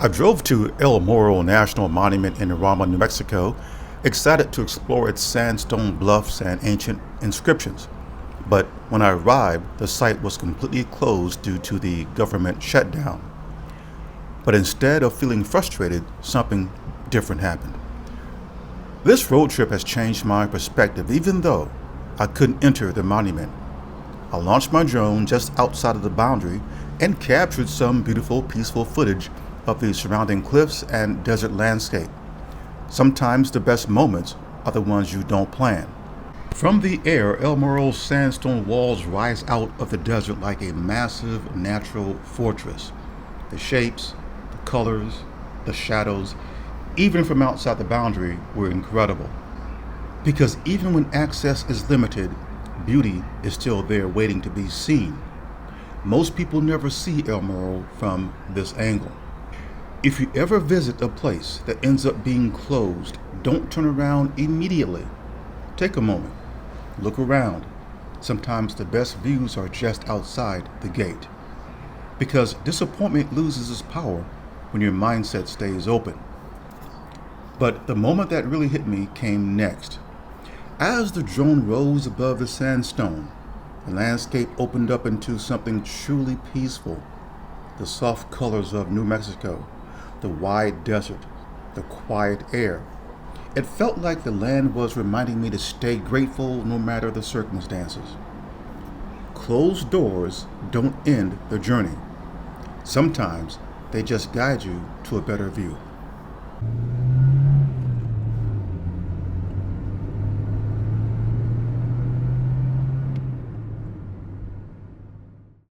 I drove to El Morro National Monument in New Mexico, excited to explore its sandstone bluffs and ancient inscriptions. But when I arrived, the site was completely closed due to the government shutdown. But instead of feeling frustrated, something different happened. This road trip has changed my perspective, even though I couldn't enter the monument. I launched my drone just outside of the boundary and captured some beautiful, peaceful footage of the surrounding cliffs and desert landscape. Sometimes the best moments are the ones you don't plan. From the air, El Morro's sandstone walls rise out of the desert like a massive natural fortress. The shapes, the colors, the shadows, even from outside the boundary, were incredible. Because even when access is limited, beauty is still there waiting to be seen. Most people never see El Morro from this angle. If you ever visit a place that ends up being closed, don't turn around immediately. Take a moment. Look around. Sometimes the best views are just outside the gate. Because disappointment loses its power when your mindset stays open. But the moment that really hit me came next. As the drone rose above the sandstone, the landscape opened up into something truly peaceful. The soft colors of New Mexico, the wide desert, the quiet air. It felt like the land was reminding me to stay grateful no matter the circumstances. Closed doors don't end the journey. Sometimes they just guide you to a better view.